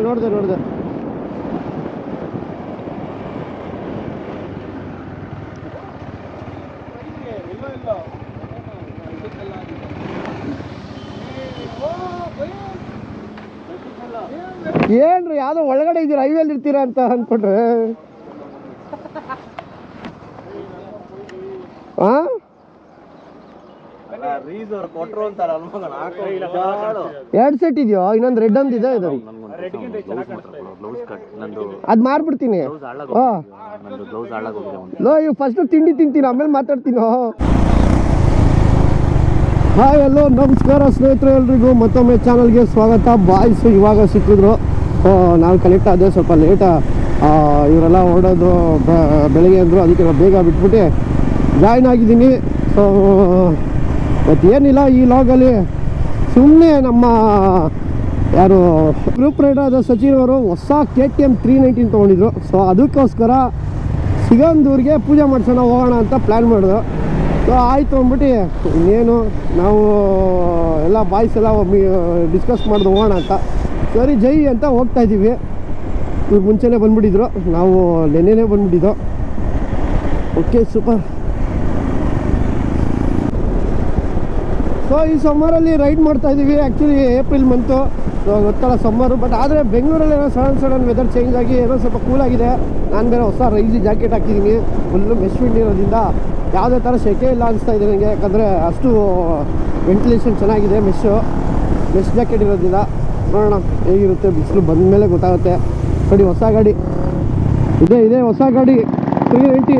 ನೋಡಿದೆ ಏನ್ರಿ ಯಾವ್ದೋ ಒಳಗಡೆ ಇದ್ದೀರ ಹೈವೇಲಿ ಇರ್ತೀರಾ ಅಂತ ಅನ್ಕೊಂಡ್ರೆ ಎರಡು ಸೆಟ್ ಇದೆಯೋ ಇನ್ನೊಂದು ರೆಡ್ ಅಂತ ಇದೆ ಅದ್ ಮಾರ್ಬಿಡ್ತೀನಿ ಫಸ್ಟ್ ತಿಂಡಿ ತಿಂತೀನಿ ಆಮೇಲೆ ಮಾತಾಡ್ತೀನಿ ಹಾಯ್ ಹಲೋ ನಮಸ್ಕಾರ ಸ್ನೇಹಿತರೆ ಎಲ್ರಿಗೂ ಮತ್ತೊಮ್ಮೆ ಚಾನಲ್ಗೆ ಸ್ವಾಗತ. ಬಾಯ್ಸು ಇವಾಗ ಸಿಕ್ಕಿದ್ರು, ನಾವು ಕನೆಕ್ಟ್ ಆದೆ, ಸ್ವಲ್ಪ ಲೇಟ ಇವರೆಲ್ಲ ಹೊರಡೋದು ಬೆಳಗ್ಗೆ ಅಂದರು, ಅದಕ್ಕೆ ನಾವು ಬೇಗ ಬಿಟ್ಬಿಟ್ಟು ಜಾಯ್ನ್ ಆಗಿದ್ದೀನಿ. ಸೊ ಮತ್ತೇನಿಲ್ಲ, ಈ ಲಾಗಲ್ಲಿ ಸುಮ್ಮನೆ ನಮ್ಮ ಯಾರು ಗ್ರೂಪ್ ರೈಡರ್ ಆದ ಸಚಿನ್ ಅವರು ಹೊಸ KTM 319 ತೊಗೊಂಡಿದ್ರು. ಸೊ ಅದಕ್ಕೋಸ್ಕರ ಸಿಗಂದೂರಿಗೆ ಪೂಜೆ ಮಾಡ್ಸೋಣ ಹೋಗೋಣ ಅಂತ ಪ್ಲ್ಯಾನ್ ಮಾಡಿದ್ರು. ಸೊ ಆಯಿತು ಅಂದ್ಬಿಟ್ಟು ಇನ್ನೇನು ನಾವು ಎಲ್ಲ ಬಾಯ್ಸ್ ಎಲ್ಲ ಡಿಸ್ಕಸ್ ಮಾಡಿದ್ರು ಹೋಗೋಣ ಅಂತ. ಸರಿ ಜೈ ಅಂತ ಹೋಗ್ತಾಯಿದ್ದೀವಿ. ಇವ್ರು ಮುಂಚೆನೇ ಬಂದುಬಿಟ್ಟಿದ್ರು, ನಾವು ನೆನ್ನೆನೇ ಬಂದುಬಿಟ್ಟಿದ್ದೋ. Okay super. ಸೊ ಈ ಸಮ್ಮರಲ್ಲಿ ರೈಡ್ ಮಾಡ್ತಾಯಿದ್ದೀವಿ. ಆ್ಯಕ್ಚುಲಿ ಏಪ್ರಿಲ್ ಮಂತು, ಗೊತ್ತಲ್ಲ ಸಮ್ಮರು, ಬಟ್ ಆದರೆ ಬೆಂಗಳೂರಲ್ಲಿ ಏನೋ ಸಡನ್ ವೆದರ್ ಚೇಂಜ್ ಆಗಿ ಏನೋ ಸ್ವಲ್ಪ ಕೂಲಾಗಿದೆ. ನಾನು ಬೇರೆ ಹೊಸ ರೈಸಿ ಜಾಕೆಟ್ ಹಾಕಿದ್ದೀನಿ, ಫುಲ್ಲು ಮೆಶ್ ವಿಂಡ್ ಇರೋದ್ರಿಂದ ಯಾವುದೇ ಥರ ಸೆಕೆ ಇಲ್ಲ ಅನಿಸ್ತಾ ಇದೆ ನನಗೆ. ಯಾಕಂದರೆ ಅಷ್ಟು ವೆಂಟಿಲೇಷನ್ ಚೆನ್ನಾಗಿದೆ ಮೆಶ್ ಜಾಕೆಟ್ ಇರೋದ್ರಿಂದ. ನೋಡೋಣ ಹೇಗಿರುತ್ತೆ, ಬಿಸಿಲು ಬಂದ ಮೇಲೆ ಗೊತ್ತಾಗುತ್ತೆ. ನೋಡಿ ಹೊಸ ಗಾಡಿ ಇದೆ ಹೊಸ ಗಾಡಿ 390.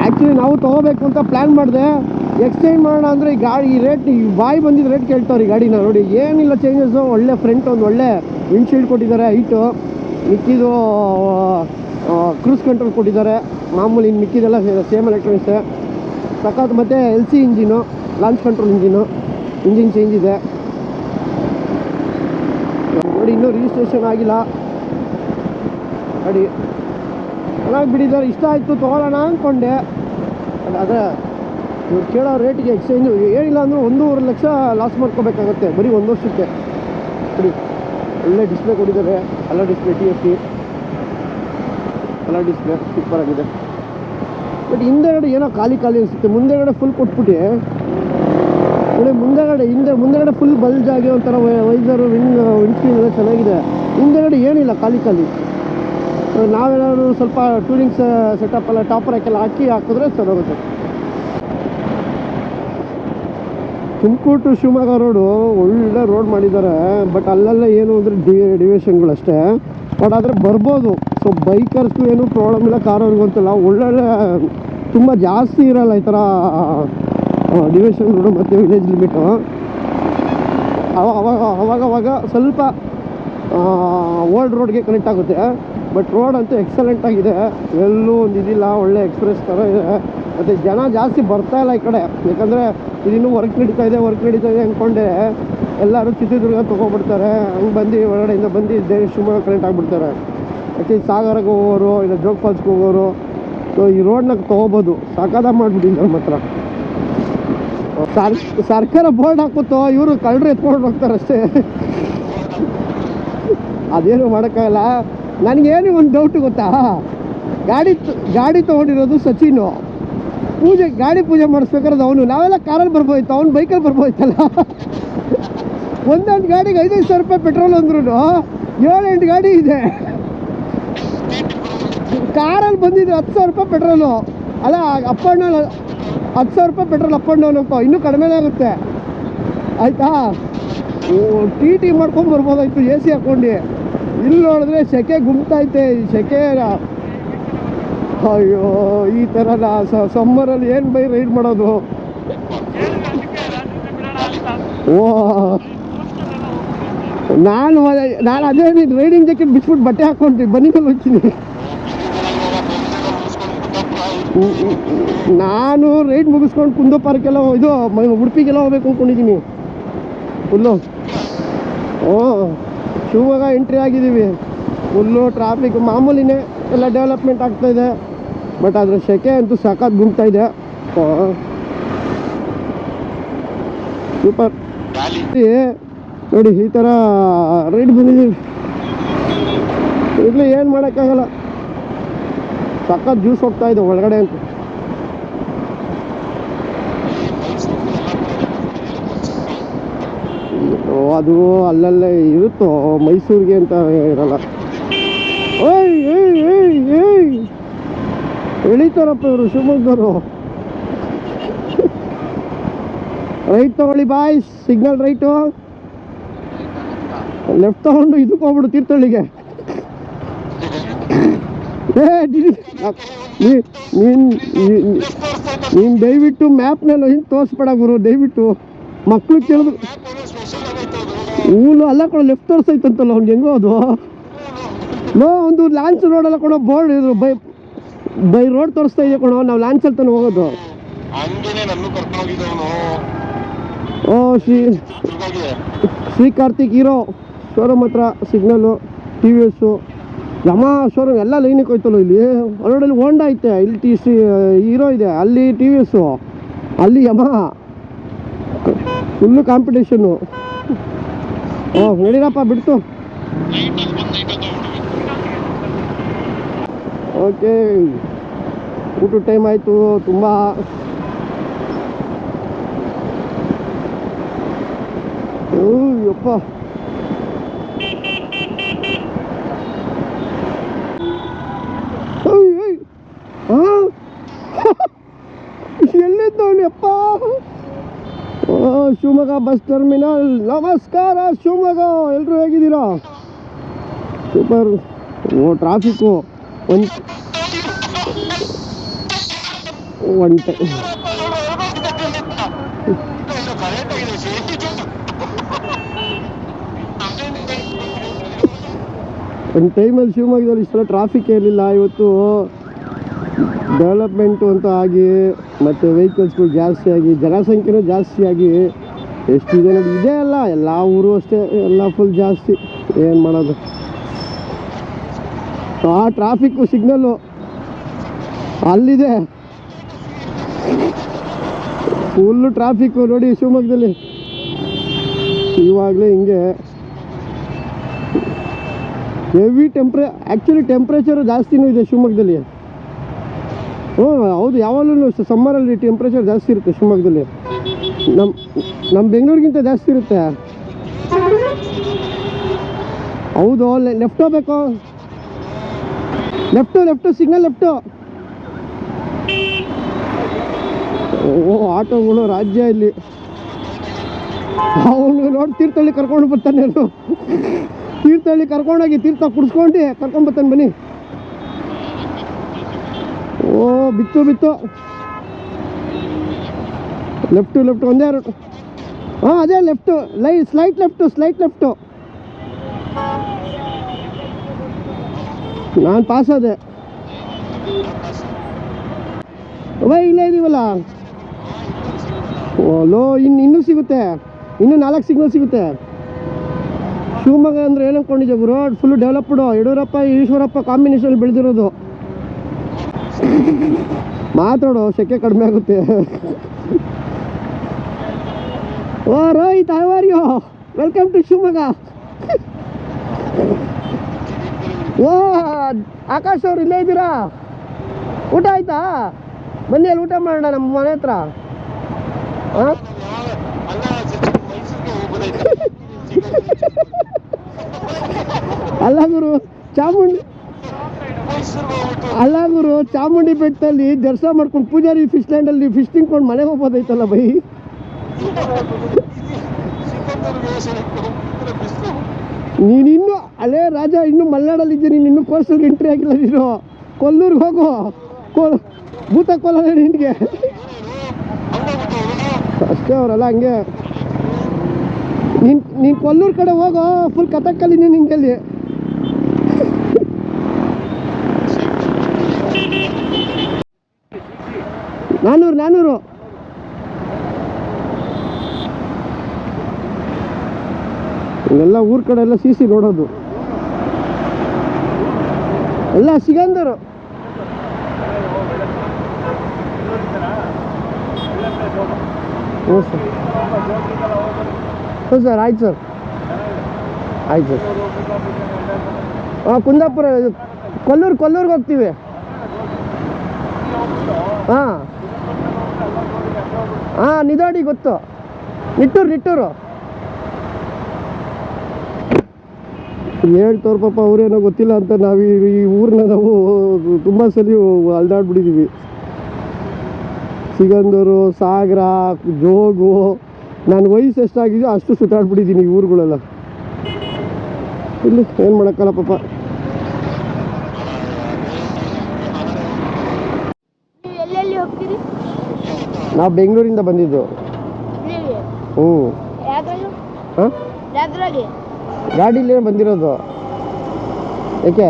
ಆ್ಯಕ್ಚುಲಿ ನಾವು ತೊಗೋಬೇಕು ಅಂತ ಪ್ಲ್ಯಾನ್ ಮಾಡಿದೆ. ಎಕ್ಸ್ಚೇಂಜ್ ಮಾಡೋಣ ಅಂದರೆ ಈ ಗಾಡಿ ಈ ರೇಟ್, ಈ ಬಾಯಿ ಬಂದಿದ್ದು ರೇಟ್ ಕೇಳ್ತಾವ್ರಿ ಈ ಗಾಡಿನ. ನೋಡಿ ಏನಿಲ್ಲ ಚೇಂಜಸ್ಸು, ಒಳ್ಳೆ ಫ್ರಂಟ್ ಒಂದು ಒಳ್ಳೆ ವಿಂಡ್ಶೀಲ್ಡ್ ಕೊಟ್ಟಿದ್ದಾರೆ, ಹೈಟು ಮಿಕ್ಕಿದು ಕ್ರೂಸ್ ಕಂಟ್ರೋಲ್ ಕೊಟ್ಟಿದ್ದಾರೆ. ಮಾಮೂಲಿ ಇನ್ನು ಮಿಕ್ಕಿದೆಲ್ಲ ಸೇಮ್ ಎಲೆಕ್ಟ್ರಾನಿಕ್ಸೇ ಸಖತ್. ಮತ್ತು LC engine, launch control engine change ಇದೆ ನೋಡಿ. ಇನ್ನೂ ರಿಜಿಸ್ಟ್ರೇಷನ್ ಆಗಿಲ್ಲ ಗಾಡಿ. ಚೆನ್ನಾಗಿ ಬಿಟ್ಟಿದ್ದಾರೆ, ಇಷ್ಟ ಆಯಿತು, ತೊಗೊಳ್ಳೋಣ ಅಂದ್ಕೊಂಡೆ. ಆದರೆ ಇವ್ರು ಕೇಳೋ ರೇಟಿಗೆ ಎಕ್ಸ್ಚೇಂಜು ಏನಿಲ್ಲ ಅಂದರೂ 1.5 ಲಕ್ಷ ಲಾಸ್ ಮಾಡ್ಕೋಬೇಕಾಗತ್ತೆ ಬರೀ 1 ವರ್ಷಕ್ಕೆ. ನೋಡಿ ಒಳ್ಳೆ ಡಿಸ್ಪ್ಲೇ ಕೊಟ್ಟಿದ್ದಾರೆ, colour display TFT colour display super ಆಗಿದೆ. ಬಟ್ ಹಿಂದೆಗಡೆ ಏನೋ ಖಾಲಿ ಅನಿಸುತ್ತೆ. ಮುಂದೆಗಡೆ ಫುಲ್ ಕೊಟ್ಬಿಟ್ಟು ನೋಡಿ, ಮುಂದೆಗಡೆ ಫುಲ್ ಬಲ್ಜ್ ಆಗಿ ಒಂಥರ ವೈಸರು ವಿಂಡ್ಸ್ಕ್ರೀನ್ ಎಲ್ಲ ಚೆನ್ನಾಗಿದೆ. ಹಿಂದೆಗಡೆ ಏನಿಲ್ಲ, ಖಾಲಿ. ನಾವೇನಾದ್ರು ಸ್ವಲ್ಪ ಟೂರಿಂಗ್ ಸೆಟಪ್ ಎಲ್ಲ ಟಾಪರ್ ಹಾಕಿದ್ರೆ ಸರೋಗುತ್ತೆ. ತುಮಕೂರು ಟು ಶಿವಮೊಗ್ಗ ರೋಡು ಒಳ್ಳೆ ರೋಡ್ ಮಾಡಿದ್ದಾರೆ. ಬಟ್ ಅಲ್ಲೆಲ್ಲ ಏನು ಅಂದರೆ ಡಿವಿಷನ್ಗಳಷ್ಟೇ. ಬಟ್ ಆದರೆ ಬರ್ಬೋದು. ಸೊ ಬೈಕರ್ಸ್ಗೂ ಏನೂ ಪ್ರಾಬ್ಲಮ್ ಇಲ್ಲ, ಕಾರವ್ರಿಗೂ ಅಂತಲ್ಲ. ಒಳ್ಳೊಳ್ಳೆ ತುಂಬ ಜಾಸ್ತಿ ಇರೋಲ್ಲ ಈ ಥರ ಡಿವಿಷನ್ ರೋಡು ಮತ್ತು ವಿಲೇಜ್ ಲಿಮಿಟು. ಅವಾಗ ಸ್ವಲ್ಪ ಓಲ್ಡ್ ರೋಡ್ಗೆ ಕನೆಕ್ಟ್ ಆಗುತ್ತೆ. ಬಟ್ ರೋಡ್ ಅಂತೂ ಎಕ್ಸಲೆಂಟ್ ಆಗಿದೆ, ಎಲ್ಲೂ ಒಂದು ಇದಿಲ್ಲ, ಒಳ್ಳೆ ಎಕ್ಸ್ಪ್ರೆಸ್ ಥರ ಇದೆ. ಮತ್ತು ಜನ ಜಾಸ್ತಿ ಬರ್ತಾಯಿಲ್ಲ ಈ ಕಡೆ, ಯಾಕಂದರೆ ಇದಿನ್ನೂ ವರ್ಕ್ ನಡೀತಾ ಇದೆ ಅಂದ್ಕೊಂಡೆ ಎಲ್ಲರೂ ಚಿತ್ರದುರ್ಗ ತೊಗೊಬಿಡ್ತಾರೆ. ಹಂಗೆ ಬಂದು ಹೊರಗಡೆಯಿಂದ ಬಂದು ಶಿವಮೊಗ್ಗ ಕನೆಕ್ಟ್ ಆಗಿಬಿಡ್ತಾರೆ. ಆ್ಯಕ್ಚುಲಿ ಸಾಗರಕ್ಕೆ ಹೋಗೋರು, ಇಲ್ಲ ಜೋಗ್ ಫಾಲ್ಸ್ಗೆ ಹೋಗೋರು ಸೊ ಈ ರೋಡ್ನಾಗ ತೊಗೋಬೋದು. ಸಾಕಾದ ಮಾಡಿಬಿಟ್ಟಿಲ್ಲ ನಮ್ಮ ಹತ್ರ. ಸರ್ಕಾರ ಬೋರ್ಡ್ ಹಾಕುತ್ತೋ, ಇವರು ಕಳ್ಳರು ಎತ್ಕೊಂಡು ಹೋಗ್ತಾರೆ ಅಷ್ಟೇ. ಅದೇನು ಮಾಡೋಕ್ಕಾಗಲ್ಲ. ನನಗೇನು ಒಂದು ಡೌಟು ಗೊತ್ತಾ, ಗಾಡಿ ತೊಗೊಂಡಿರೋದು ಸಚಿನು, ಗಾಡಿ ಪೂಜೆ ಮಾಡಿಸ್ಬೇಕಾದ್ರೆ ಅವನು, ನಾವೆಲ್ಲ ಕಾರಲ್ಲಿ ಬರ್ಬೋಯ್ತು, ಅವ್ನು ಬೈಕಲ್ಲಿ ಬರ್ಬೋಯ್ತಲ್ಲ. ಒಂದೊಂದು ಗಾಡಿಗೆ 5,000 ರೂಪಾಯಿ ಪೆಟ್ರೋಲ್ ಅಂದ್ರೂ 7-8 ಗಾಡಿ ಇದೆ. ಕಾರಲ್ಲಿ ಬಂದಿದ್ದು 10,000 ರೂಪಾಯಿ ಪೆಟ್ರೋಲು. ಅಲ್ಲ ಅಪ್ ಆ್ಯಂಡ್ ಡೌನ್ 10,000 ರೂಪಾಯಿ ಪೆಟ್ರೋಲ್ ಅಪ್ ಆ್ಯಂಡ್ ಡೌನ್ ಅಪ್ಪ, ಇನ್ನೂ ಕಡಿಮೆನೇ ಆಗುತ್ತೆ ಆಯಿತಾ. ಟಿ ಮಾಡ್ಕೊಂಡು ಬರ್ಬೋದಾಯ್ತು AC ಹಾಕ್ಕೊಂಡು. ಇಲ್ಲಿ ನೋಡಿದ್ರೆ ಸೆಕೆ ಗುಮ್ತೈತೆ, ಸೆಕೆ. ಅಯ್ಯೋ ಈ ಥರ ಸಮ್ಮರಲ್ಲಿ ಏನು ರೈಡ್ ಮಾಡೋದು. ನಾನು ಅದೇ ರೈಡಿಂಗ್ ಜಾಕೆಟ್ ಬಿಟ್ಬಿಟ್ಟು ಬಟ್ಟೆ ಹಾಕ್ಕೊಂಡ್ರಿ ಬನ್ನಿ ಮೇಲೆ ಹೋಗ್ತೀನಿ. ನಾನು ರೈಡ್ ಮುಗಿಸ್ಕೊಂಡು ಕುಂದೋ ಪಾರ್ಕೆಲ್ಲ ಇದು ಉಡುಪಿಗೆಲ್ಲ ಹೋಗ್ಬೇಕು ಅಂದ್ಕೊಂಡಿದ್ದೀನಿ ಫುಲ್ಲು. ಶಿವಮೊಗ್ಗ ಎಂಟ್ರಿ ಆಗಿದ್ದೀವಿ. ಫುಲ್ಲು ಟ್ರಾಫಿಕ್ ಮಾಮೂಲಿನೇ, ಎಲ್ಲ ಡೆವಲಪ್ಮೆಂಟ್ ಆಗ್ತಾಯಿದೆ. ಬಟ್ ಅದ್ರ ಸೆಕೆ ಅಂತೂ ಸಖತ್ ಗುಮ್ತಾ ಇದೆ. ಸೂಪರ್ ನೋಡಿ, ಈ ಥರ ರೈಡ್ ಬಂದಿದ್ದೀವಿ. ಇರ್ಲಿ, ಏನು ಮಾಡೋಕ್ಕಾಗಲ್ಲ. ಸಖತ್ ಜ್ಯೂಸ್ ಹೋಗ್ತಾ ಇದೆ ಒಳಗಡೆ ಅಂತ. ಅದು ಅಲ್ಲಲ್ಲೇ ಇರುತ್ತೋ, ಮೈಸೂರಿಗೆ ಅಂತ ಇರಲ್ಲ. ಏಯ್ ಏಯ್ ಏಯ್ ಏಯ್ ಎಳಿತಾರಪ್ಪ ಇವರು ಶಿವಮೊಗ್ಗದವರು. ರೈಟ್ ತಗೊಳ್ಳಿ ಬಾಯ್, ಸಿಗ್ನಲ್ ರೈಟು. ಲೆಫ್ಟ್ ತಗೊಂಡು ಇದಕ್ಕೆ ಹೋಗ್ಬಿಡು, ತೀರ್ಥಹಳ್ಳಿಗೆ. ನೀನು ದಯವಿಟ್ಟು ಮ್ಯಾಪ್ನಲ್ಲಿ ಹಿಂಗೆ ತೋರಿಸ್ಬೇಡ ಗುರು, ದಯವಿಟ್ಟು. ಮಕ್ಕಳು ಕೇಳಿದ್ರು ಊನು ಅಲ್ಲ ಕೊಡೋ, ಲೆಫ್ಟ್ ತೋರಿಸೈತಂತಲ್ಲ ಅವ್ನಿಗೆ, ಹೆಂಗೋ ಅದು. ನೋ, ಒಂದು ಲಾಂಚ್ ರೋಡೆಲ್ಲ ಕೊಡೋ ಬೋರ್ಡ್ ಇದು ಬೈ ರೋಡ್ ತೋರಿಸ್ತಾ ಇದೆ ಕೊಡೋ. ನಾವು ಲಾಂಚಲ್ಲಿ ತಾನೆ ಹೋಗೋದು. ಓ ಶ್ರೀ ಕಾರ್ತಿಕ್ ಹೀರೋ ಶೋರೂಮ್ ಹತ್ರ ಸಿಗ್ನಲ್ಲು, ಟಿ ವಿ ಎಸ್ಸು ಯಮ ಶೋರೂಮ್ ಎಲ್ಲ ಲೈನಿಗೆ ಹೋಯ್ತಲ್ಲ. ಇಲ್ಲಿ ಹೊರಗಡೆ ಹೋಂಡಾ ಐತೆ, ಇಲ್ಲಿ ಹೀರೋ ಇದೆ, ಅಲ್ಲಿ ಟಿ ವಿ ಎಸ್ಸು, ಅಲ್ಲಿ ಯಮ, ಫುಲ್ಲು ಕಾಂಪಿಟೇಷನ್ನು. ನಡೀರಪ್ಪ ಬಿಡ್ತು. ಓಕೆ, ಊಟದ ಟೈಮ್ ಆಯಿತು ತುಂಬ. ಯಪ್ಪ, ಎಲ್ಲಿದ್ದವನು ಅಪ್ಪ. Shivamogga bus terminal. ನಮಸ್ಕಾರ ಶಿವಮೊಗ್ಗ, ಎಲ್ಲರೂ ಹೇಗಿದ್ದೀರಾ? ಸೂಪರ್. ಟ್ರಾಫಿಕ್ಕು ಒಂದು ಟೈಮಲ್ಲಿ ಶಿವಮೊಗ್ಗದಲ್ಲಿ ಇಷ್ಟೆಲ್ಲ ಟ್ರಾಫಿಕ್ ಇರಲಿಲ್ಲ. ಇವತ್ತು ಡೆವಲಪ್ಮೆಂಟು ಅಂತ ಆಗಿ, ಮತ್ತು ವೆಹಿಕಲ್ಸ್ಗಳು ಜಾಸ್ತಿ ಆಗಿ, ಜನಸಂಖ್ಯೆನೂ ಜಾಸ್ತಿ ಆಗಿ ಎಷ್ಟಿದೆ ನೋಡಿ. ಇದೇ ಅಲ್ಲ, ಎಲ್ಲ ಊರು ಅಷ್ಟೇ, ಎಲ್ಲ ಫುಲ್ ಜಾಸ್ತಿ. ಏನು ಮಾಡೋದು? ಆ ಟ್ರಾಫಿಕ್ಕು ಸಿಗ್ನಲ್ಲು ಅಲ್ಲಿದೆ, ಫುಲ್ಲು ಟ್ರಾಫಿಕ್ಕು ನೋಡಿ ಶಿವಮೊಗ್ಗದಲ್ಲಿ. ಇವಾಗಲೇ ಹಿಂಗೆ ಹೆವಿ ಆ್ಯಕ್ಚುಲಿ ಟೆಂಪ್ರೇಚರು ಜಾಸ್ತಿನೂ ಇದೆ ಶಿವಮೊಗ್ಗದಲ್ಲಿ. ಹೌದು, ಯಾವಾಗಲೂ ಸಮ್ಮರಲ್ಲಿ ಟೆಂಪ್ರೇಚರ್ ಜಾಸ್ತಿ ಇರುತ್ತೆ ಶಿವಮೊಗ್ಗದಲ್ಲಿ. ನಮ್ಮ ಬೆಂಗಳೂರಿಗಿಂತ ಜಾಸ್ತಿ ಇರುತ್ತೆ. ಹೌದು, ಲೆಫ್ಟ್ ಹೋಗ್ಬೇಕು. Left signal left. ಆಟೋಗಳು ರಾಜ್ಯ ಇಲ್ಲಿ. ಅವನು ನೋಡಿ ತೀರ್ಥಹಳ್ಳಿ ಕರ್ಕೊಂಡು ಬರ್ತಾನೆ. ತೀರ್ಥಹಳ್ಳಿ ಕರ್ಕೊಂಡೋಗಿ ತೀರ್ಥ ಕುಡಿಸ್ಕೊಂಡು ಕರ್ಕೊಂಡು ಬರ್ತಾನೆ, ಬನ್ನಿ. ಬಿತ್ತು ಲೆಫ್ಟು ಒಂದೇ ರೂಟ್. ಅದೇ ಲೆಫ್ಟು, ಸ್ಲೈಟ್ ಲೆಫ್ಟು. ನಾನು ಪಾಸ್ ಆದೆ. ಇಲ್ಲೇ ಇದೀವಲ್ಲ. ಇನ್ನೂ ಸಿಗುತ್ತೆ, ಇನ್ನೂ 4 ಸಿಗ್ನಲ್ ಸಿಗುತ್ತೆ. ಶಿವಮೊಗ್ಗ ಅಂದರೆ ಏನು ಅಂದ್ಕೊಂಡಿದ್ದೆ ಗುರು? Full developed. Yediyurappa Eshwarappa combination ಬೆಳೆದಿರೋದು. ಮಾತಾಡೋ, ಸೆಕೆ ಕಡಿಮೆ ಆಗುತ್ತೆ. Rohit, how are you? Welcome to Shivamogga. Akash ಅವ್ರು ಇಲ್ಲೇ ಇದ್ದೀರಾ? ಊಟ ಆಯ್ತಾ? ಬನ್ನಿ, ಅಲ್ಲಿ ಊಟ ಮಾಡೋಣ ನಮ್ಮ ಮನೆ ಹತ್ರ. ಅಲ್ಲ ಗುರು, ಚಾಮುಂಡಿ ಬೆಟ್ಟದಲ್ಲಿ ದರ್ಶನ ಮಾಡ್ಕೊಂಡು ಪೂಜಾರಿ ಫಿಶ್ ಲ್ಯಾಂಡಲ್ಲಿ ಫಿಶ್ ತಿನ್ಕೊಂಡು ಮನೆಗೆ ಹೋಗ್ಬೋದೈತಲ್ಲ ಬೈ. ನೀನಿನ್ನೂ ಅಲ್ಲೇ ರಾಜ, ಇನ್ನೂ ಮಲೆನಾಡಲ್ಲಿದ್ದೆ ನೀನು. ಇನ್ನೂ ಕೋಸ್ಟಲ್ಗೆ ಎಂಟ್ರಿ ಆಗಿಲ್ಲ ನೀನು. ಕೊಲ್ಲೂರಿಗೆ ಹೋಗು, ಭೂತ ಕೊಲ್ಲ ನಿನಗೆ ಅಷ್ಟೇ. ಅವರೆಲ್ಲ ಹಂಗೆ. ನೀನು ಕೊಲ್ಲೂರು ಕಡೆ ಹೋಗೋ, ಫುಲ್ ಕಥಕ್ಕಲ್ಲಿ ನಿಂಗೆಲ್ಲಿ. ನಾನೂರು ಇಲ್ಲೆಲ್ಲ ಊರ ಕಡೆ ಎಲ್ಲ ಸಿ ನೋಡೋದು ಎಲ್ಲ ಸಿಗಂದರು. ಹ್ಞೂ ಸರ್, ಆಯ್ತು ಸರ್. ಹಾಂ ಕುಂದಾಪುರ ಕೊಲ್ಲೂರಿಗೆ ಹೋಗ್ತೀವಿ. ಹಾಂ ಹಾಂ ನಿದಾಡಿ ಗೊತ್ತು, ನಿಟ್ಟೂರು ಹೇಳ್ತವ್ರ ಪಾಪ ಅವ್ರೇನೋ ಗೊತ್ತಿಲ್ಲ ಅಂತ ನಾವು ಈ ಊರನ್ನ ನಾವು ತುಂಬ ಸಲ ಅಲ್ದಾಡ್ಬಿಟ್ಟಿದ್ದೀವಿ. ಸಿಗಂದೂರು, ಸಾಗರ, ಜೋಗು, ನನ್ನ ವಯಸ್ಸು ಎಷ್ಟಾಗಿದೆಯೋ ಅಷ್ಟು ಸುತ್ತಾಡ್ಬಿಟ್ಟಿದ್ದೀನಿ ಈ ಊರುಗಳೆಲ್ಲ. ಇಲ್ಲಿ ಏನು ಮಾಡೋಕ್ಕಲ್ಲ ಪಾಪ. ನಾವು ಬೆಂಗಳೂರಿಂದ ಬಂದಿದ್ದು. ಹ್ಞೂ ಹಾಂ ಗಾಡಿಲೇ ಬಂದಿರೋದು. ಯಾಕೆ?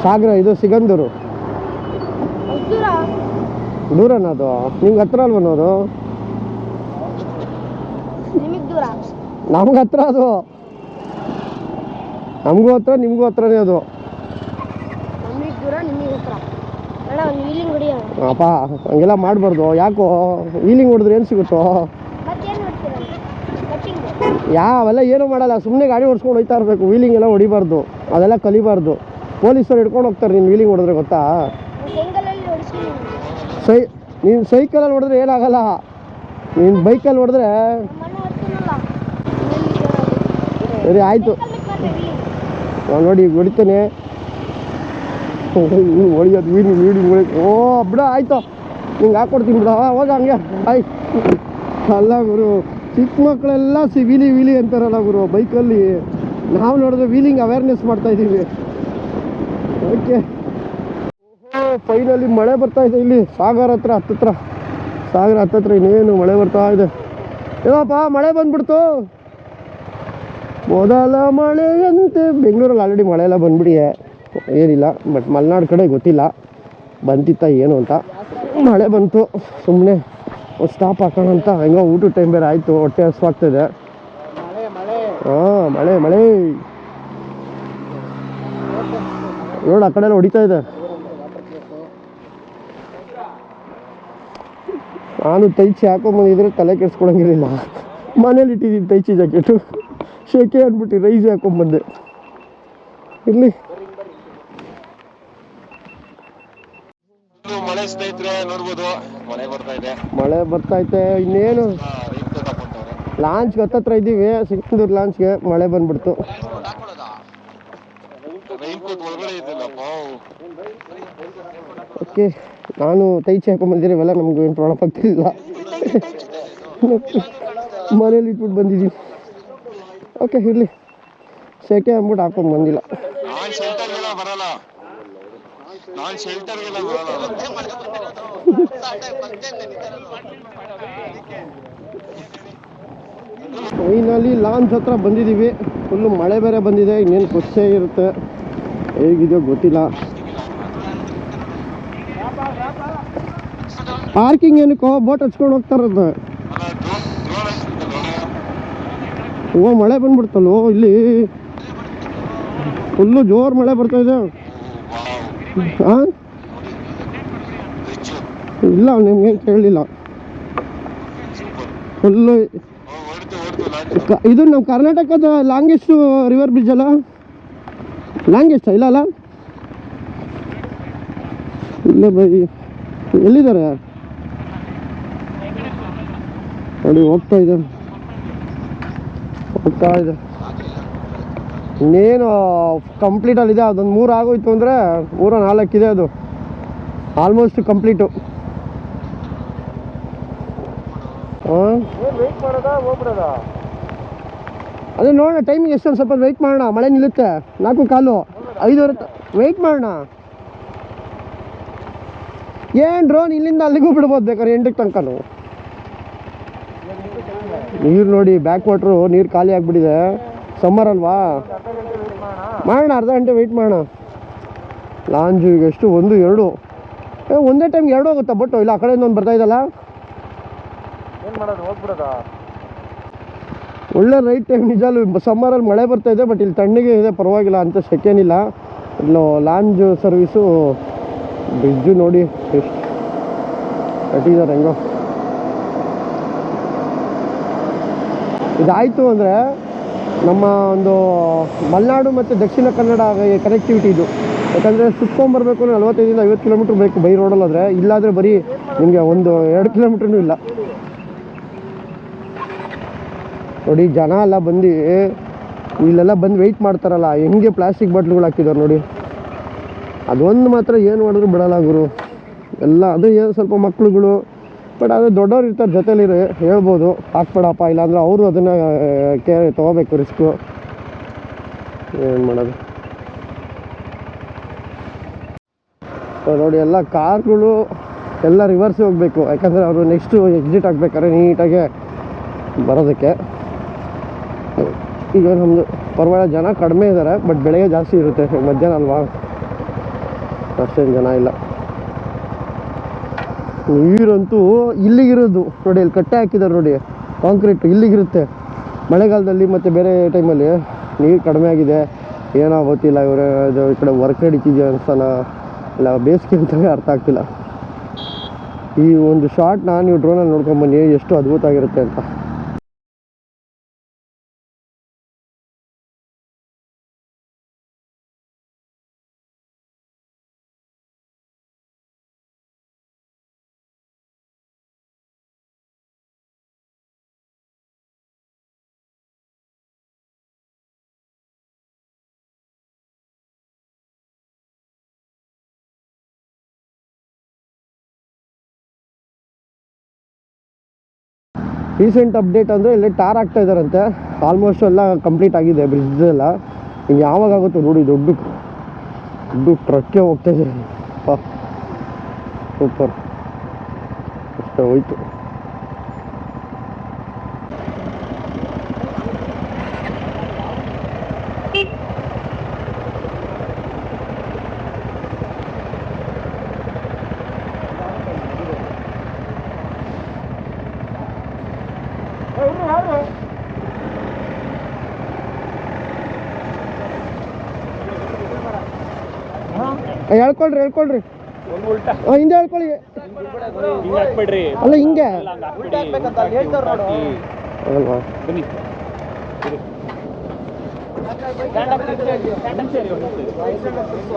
ಸಾಗರ, ಇದು ಸಿಗಂದೂರು. ದೂರನ ಅದು? ನಿಮ್ಗೆ ಹತ್ರ ಅಲ್ವನೋದು? ನಮ್ಗೆ ಹತ್ರ ಅದು, ನಮಗೂ ಹತ್ರ ನಿಮಗೂ ಹತ್ರನೇ ಅದು. ಅಪ್ಪ ಹಂಗೆಲ್ಲ ಮಾಡಬಾರ್ದು. ಯಾಕೋ ವೀಲಿಂಗ್ ಹೊಡೆದ್ರೆ ಏನು ಸಿಗುತ್ತೋ? ಯಾವೆಲ್ಲ ಏನೂ ಮಾಡಲ್ಲ, ಸುಮ್ಮನೆ ಗಾಡಿ ಓಡಿಸ್ಕೊಂಡು ಹೋಗ್ತಾ ಇರಬೇಕು. ವೀಲಿಂಗ್ ಎಲ್ಲ ಹೊಡಿಬಾರ್ದು, ಅದೆಲ್ಲ ಕಲಿಬಾರ್ದು. ಪೊಲೀಸರು ಹಿಡ್ಕೊಂಡು ಹೋಗ್ತಾರೆ ನೀನು ವೀಲಿಂಗ್ ಹೊಡೆದ್ರೆ, ಗೊತ್ತಾ? ನೀನು ಸೈಕಲಲ್ಲಿ ಹೊಡೆದ್ರೆ ಏನಾಗಲ್ಲ, ನೀನು ಬೈಕಲ್ಲಿ ಹೊಡೆದ್ರೆ ಸರಿ ಆಯಿತು. ನೋಡಿ ಈಗ ಹೊಡಿತಾನೆ, ಹೊಡಿಯೋದು ವೀಡಿಂಗ್ ಓ ಬಿಡ ಆಯಿತು, ನಿಂಗೆ ಹಾಕ್ಕೊಡ್ತೀನಿ ಬಿಡ, ಹೋಗ ಹಂಗೆ ಆಯ್. ಅಲ್ಲ ಗುರು, ಚಿಕ್ಕ ಮಕ್ಕಳೆಲ್ಲ ವೀಲಿ ಅಂತಾರಲ್ಲ ಗುರು ಬೈಕಲ್ಲಿ. ನಾವು ನೋಡಿದ್ರೆ ವೀಲಿಂಗ್ ಅವೇರ್ನೆಸ್ ಮಾಡ್ತಾಯಿದ್ದೀವಿ. ಓಕೆ, ಫೈನಲಿ ಮಳೆ ಬರ್ತಾ ಇದೆ ಇಲ್ಲಿ ಸಾಗರ ಹತ್ತತ್ರ ಇನ್ನೇನು ಮಳೆ ಬರ್ತಾ ಇದೆ. ಏನಪ್ಪ ಮಳೆ ಬಂದ್ಬಿಡ್ತು, ಮೊದಲ ಮಳೆಯಂತೆ. ಬೆಂಗಳೂರಲ್ಲಿ ಆಲ್ರೆಡಿ ಮಳೆ ಎಲ್ಲ ಬಂದ್ಬಿಡಿಯೇ, ಏನಿಲ್ಲ. ಬಟ್ ಮಲೆನಾಡು ಕಡೆ ಗೊತ್ತಿಲ್ಲ ಬಂತಿತ್ತ ಏನು ಅಂತ. ಮಳೆ ಬಂತು, ಸುಮ್ಮನೆ ಒಂದು ಸ್ಟಾಪ್ ಹಾಕೋಣ ಅಂತ. ಹೆಂಗೋ ಊಟದ ಟೈಮ್ ಬೇರೆ ಆಯಿತು, ಹೊಟ್ಟೆ ಹಸುವಾಗ್ತಿದೆ. ಹಾಂ ಮಳೆ ನೋಡು, ಆ ಕಡೆ ಎಲ್ಲ ಹೊಡಿತಾ ಇದೆ. ನಾನು ತೈಚಿ ಹಾಕೊಂಬಂದಿದ್ರೆ ತಲೆ ಕೆಡ್ಸ್ಕೊಳಂಗಿರಲಿಲ್ಲ. ಮನೇಲಿ ಇಟ್ಟಿದ್ದೀನಿ ತೈಚಿ ಜಾಕೆಟು, ಶೇಕೆ ಅಂದ್ಬಿಟ್ಟು ರೈಸ್ ಹಾಕೊಂಬಂದೆ. ಇಲ್ಲಿ ಮಳೆ ಸ್ನೇಹಿತರೆ ನೋಡ್ಬೋದು, ಮಳೆ ಬರ್ತೈತೆ. ಇನ್ನೇನು ಲಾಂಚ್ಗೆ ಹತ್ತತ್ರ ಇದ್ದೀವಿ, ಸಿಗಂದೂರು ಲಾಂಚ್ಗೆ. ಮಳೆ ಬಂದ್ಬಿಡ್ತು. ಓಕೆ, ನಾನು ತೈಚಿ ಹಾಕೊಂಡ್ಬಂದಿರಿ, ಇವೆಲ್ಲ ನಮ್ಗೆ ಏನು ಪ್ರಾಬ್ಲಮ್ ಆಗ್ತಿಲ್ಲ. ಮನೇಲಿ ಇಟ್ಬಿಟ್ಟು ಬಂದಿದ್ದೀವಿ. ಓಕೆ ಇರಲಿ, ಸೆಕೆ ಅಂದ್ಬಿಟ್ಟು ಹಾಕೊಂಡು ಬಂದಿಲ್ಲ. ಫೈನಲಿ ಲಾಂಚ್ ಹತ್ರ ಬಂದಿದ್ದೀವಿ. ಫುಲ್ಲು ಮಳೆ ಬೇರೆ ಬಂದಿದೆ, ಇನ್ನೇನು ಖುಷಿ ಇರುತ್ತೆ. ಹೇಗಿದೆಯೋ ಗೊತ್ತಿಲ್ಲ. ಪಾರ್ಕಿಂಗ್ ಏನಕ್ಕೋ ಬೋಟ್ ಹಚ್ಕೊಂಡು ಹೋಗ್ತಾರದು. ಓ ಮಳೆ ಬಂದ್ಬಿಡ್ತಲ್ಲೋ ಇಲ್ಲಿ, ಫುಲ್ಲು ಜೋರು ಮಳೆ ಬರ್ತಾಯಿದೆ. ಹಾಂ ಇಲ್ಲ, ನಿಮ್ಗೇನು ಕೇಳಲಿಲ್ಲ. ಫುಲ್ಲು ಇದು ನಮ್ಮ ಕರ್ನಾಟಕದ ಲಾಂಗೆಸ್ಟ್ ರಿವರ್ ಬ್ರಿಡ್ಜ್ ಅಲ್ಲ? ಲಾಂಗೆಸ್ಟ್ ಇಲ್ಲ ಇಲ್ಲೇ ಬೈ. ಎಲ್ಲಿದ್ದಾರೆ ನೋಡಿ, ಹೋಗ್ತಾ ಇದೆ. ಇನ್ನೇನು ಕಂಪ್ಲೀಟಲ್ಲಿದೆ. ಅದೊಂದು 3 ಆಗೋಯ್ತು ಅಂದರೆ 3-4 ಇದೆ, ಅದು ಆಲ್ಮೋಸ್ಟ್ ಕಂಪ್ಲೀಟು. ಹಾಂ ವೆಯ್ಟ್ ಮಾಡೋದಾ ಹೋಗ್ಬಿಡೋದಾ? ಅದೇ ನೋಡೋಣ, ಟೈಮಿಂಗ್ ಎಷ್ಟೊಂದು ಸ್ವಲ್ಪ ವೆಯ್ಟ್ ಮಾಡೋಣ. ಮಳೆ ನಿಲ್ಲುತ್ತೆ 4:15, 5 ವೆಯ್ಟ್ ಮಾಡೋಣ. ಏನು ಡ್ರೋನ್ ಇಲ್ಲಿಂದ ಅಲ್ಲಿಗೂ ಬಿಡ್ಬೋದು ಬೇಕಾದ್ರೆ 8 ತನಕನೂ. ನೀರು ನೋಡಿ, ಬ್ಯಾಕ್ ವಾಟ್ರು ನೀರು ಖಾಲಿ ಆಗಿಬಿಟ್ಟಿದೆ. ಸಮ್ಮರ್ ಅಲ್ವಾ, ಮಾಡೋಣ, ಅರ್ಧ ಗಂಟೆ ವೆಯ್ಟ್ ಮಾಡೋಣ. ಲಾಂಜು ಈಗ ಎಷ್ಟು 1-2 ಒಂದೇ ಟೈಮ್ 2 ಹೋಗುತ್ತಾ ಬಟ್ಟು? ಇಲ್ಲ, ಆ ಕಡೆಯಿಂದ ಒಂದು ಬರ್ತಾ ಇದ್ದಲ್ಲ, ಏನು ಮಾಡೋದು, ಹೋಗ್ಬಿಡೋದಾ? ಒಳ್ಳೆ ರೈಟ್ ಟೈಮ್. ನಿಜ ಸಮ್ಮರಲ್ಲಿ ಮಳೆ ಬರ್ತಾ ಇದೆ, ಬಟ್ ಇಲ್ಲಿ ತಣ್ಣಗೆ ಇದೆ, ಪರವಾಗಿಲ್ಲ ಅಂತ, ಸೆಕೆನಿಲ್ಲ. ಇಲ್ಲೋ ಲಾಂಜ್ ಸರ್ವಿಸು ಬ್ರಿಡ್ಜು ನೋಡಿ ಎಷ್ಟು ಕಟ್ಟಿದ್ದಾರೆ. ಹೆಂಗೋ ಇದಾಯಿತು ಅಂದರೆ ನಮ್ಮ ಒಂದು ಮಲೆನಾಡು ಮತ್ತು ದಕ್ಷಿಣ ಕನ್ನಡ ಕನೆಕ್ಟಿವಿಟಿ ಇದು. ಯಾಕಂದರೆ ಸುತ್ಕೊಂಬರ್ಬೇಕು ಅಂದರೆ 45-50 ಕಿಲೋಮೀಟ್ರ್ ಬೇಕು ಬೈ ರೋಡಲ್ಲಾದರೆ, ಇಲ್ಲಾದರೆ ಬರೀ ನಿಮಗೆ 1-2 ಕಿಲೋಮೀಟ್ರೂ ಇಲ್ಲ. ನೋಡಿ ಜನ ಎಲ್ಲ ಬಂದು ಇಲ್ಲೆಲ್ಲ ಬಂದು ವೆಯ್ಟ್ ಮಾಡ್ತಾರಲ್ಲ, ಹೆಂಗೆ ಪ್ಲಾಸ್ಟಿಕ್ ಬಾಟ್ಲುಗಳು ಹಾಕಿದ್ದಾರೆ ನೋಡಿ. ಅದೊಂದು ಮಾತ್ರ ಏನು ಮಾಡಿದ್ರು ಬಿಡಲ್ಲ ಗುರು ಎಲ್ಲ. ಅದು ಏನು ಸ್ವಲ್ಪ ಮಕ್ಳುಗಳು, ಬಟ್ ಅದು ದೊಡ್ಡವ್ರು ಇರ್ತಾರೆ ಜೊತೇಲಿ ಹೇಳ್ಬೋದು ಹಾಕ್ಬೇಡಪ್ಪ, ಇಲ್ಲಾಂದ್ರೆ ಅವರು ಅದನ್ನು ತೊಗೋಬೇಕು ರಿಸ್ಕು. ಏನು ಮಾಡೋದು ನೋಡಿ. ಎಲ್ಲ ಕಾರ್ಗಳು ಎಲ್ಲ ರಿವರ್ಸ್ ಹೋಗಬೇಕು, ಯಾಕಂದರೆ ಅವರು ನೆಕ್ಸ್ಟು ಎಕ್ಸಿಟ್ ಆಗಬೇಕಾದ್ರೆ ನೀಟಾಗೆ ಬರೋದಕ್ಕೆ. ಈಗ ನಮ್ಮದು ಪರವಾಗಿಲ್ಲ, ಜನ ಕಡಿಮೆ ಇದ್ದಾರೆ, ಬಟ್ ಬೆಳಗ್ಗೆ ಜಾಸ್ತಿ ಇರುತ್ತೆ, ಮಧ್ಯಾಹ್ನ ಅಲ್ವಾ ಅಷ್ಟೇನು ಜನ ಇಲ್ಲ. ನೀರಂತೂ ಇಲ್ಲಿಗಿರೋದು ನೋಡಿ, ಇಲ್ಲಿ ಕಟ್ಟೆ ಹಾಕಿದ್ದಾರೆ ನೋಡಿ, ಕಾಂಕ್ರೀಟ್ ಇಲ್ಲಿಗಿರುತ್ತೆ. ಮಳೆಗಾಲದಲ್ಲಿ ಮತ್ತು ಬೇರೆ ಟೈಮಲ್ಲಿ ನೀರು ಕಡಿಮೆ ಆಗಿದೆ, ಏನೋ ಗೊತ್ತಿಲ್ಲ. ಇವರು ಈ ಕಡೆ ವರ್ಕ್ ನಡೀತಿದೆಯಾ ಅನ್ಸೋಣ, ಇಲ್ಲ ಬೇಸಿಗೆ ಅಂತಲೇ ಅರ್ಥ ಆಗ್ತಿಲ್ಲ. ಈ ಒಂದು ಶಾರ್ಟ್ನ ನೀವು ಡ್ರೋನಲ್ಲಿ ನೋಡ್ಕೊಂಬನ್ನಿ, ಎಷ್ಟು ಅದ್ಭುತ ಆಗಿರುತ್ತೆ ಅಂತ. ರೀಸೆಂಟ್ ಅಪ್ಡೇಟ್ ಅಂದರೆ ಇಲ್ಲಿ ಟಾರ್ ಆಗ್ತಾ ಇದ್ದಾರಂತೆ, ಆಲ್ಮೋಸ್ಟ್ ಎಲ್ಲ ಕಂಪ್ಲೀಟ್ ಆಗಿದೆ ಬ್ರಿಡ್ಜ್ ಎಲ್ಲ. ಇನ್ನು ಯಾವಾಗ ಆಗುತ್ತೋ ನೋಡಿ, ದೊಡ್ಡ ಟ್ರಕ್ಕೆ ಹೋಗ್ತಾ ಇದ್ದಾರೆ. ಸೂಪರ್, ಅಷ್ಟೇ ಹೋಯ್ತು. ಹೇಳ್ಕೊಳ್ರಿ ಹಿಂದೆ ಹೇಳ್ಕೊಳ್ಳಿ. ಅಲ್ಲ ಹಿಂಗೆ ಅಲ್ವಾ?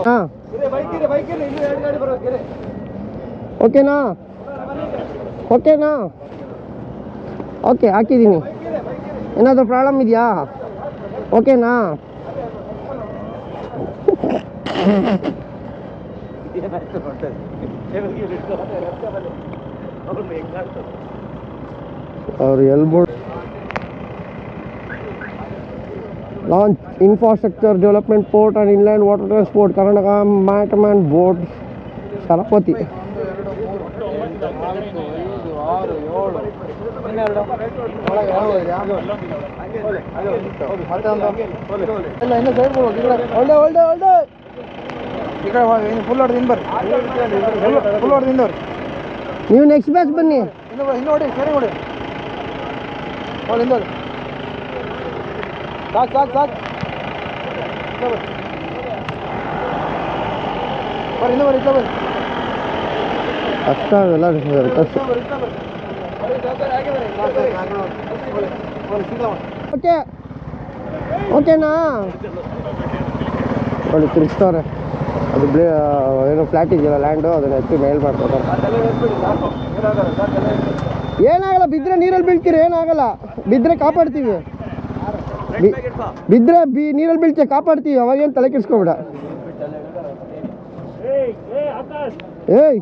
ಹಾಂ ಓಕೆನಾ? ಓಕೆ ಹಾಕಿದ್ದೀನಿ. ಏನಾದರೂ ಪ್ರಾಬ್ಲಮ್ ಇದೆಯಾ? ಓಕೆನಾ? ಅವ್ರು ಎಲ್ಬೋರ್ಡ್ launch infrastructure development port and inland water transport Karnataka maritime board ಸರಪತಿ. ನೀವು ನೆಕ್ಸ್ಟ್ ಬ್ಯಾಚ್ ಬನ್ನಿ. ಅಷ್ಟ ಅವೆಲ್ಲ ಓಕೆ ಓಕೆನಾ? ನೋಡಿ ತಿರ್ಗಿಸ್ತವ್ರೆ. ಅದು ಏನೋ ಫ್ಲ್ಯಾಟ್ ಇದೆಯಲ್ಲ ಲ್ಯಾಂಡು, ಅದನ್ನ ಎತ್ತಿ ಮೇಲ್ ಮಾಡ್ತಾರೆ. ಏನಾಗಲ್ಲ, ಬಿದ್ದರೆ ನೀರಲ್ಲಿ ಬೀಳ್ತೀರಿ, ಏನಾಗಲ್ಲ. ಬಿದ್ದರೆ ಕಾಪಾಡ್ತೀವಿ, ಬಿದ್ದರೆ ನೀರಲ್ಲಿ ಬೀಳ್ತೀವಿ, ಕಾಪಾಡ್ತೀವಿ. ಅವಾಗೇನು ತಲೆ ಕೆಡಿಸ್ಕೊಬೇಡ. ಏಯ್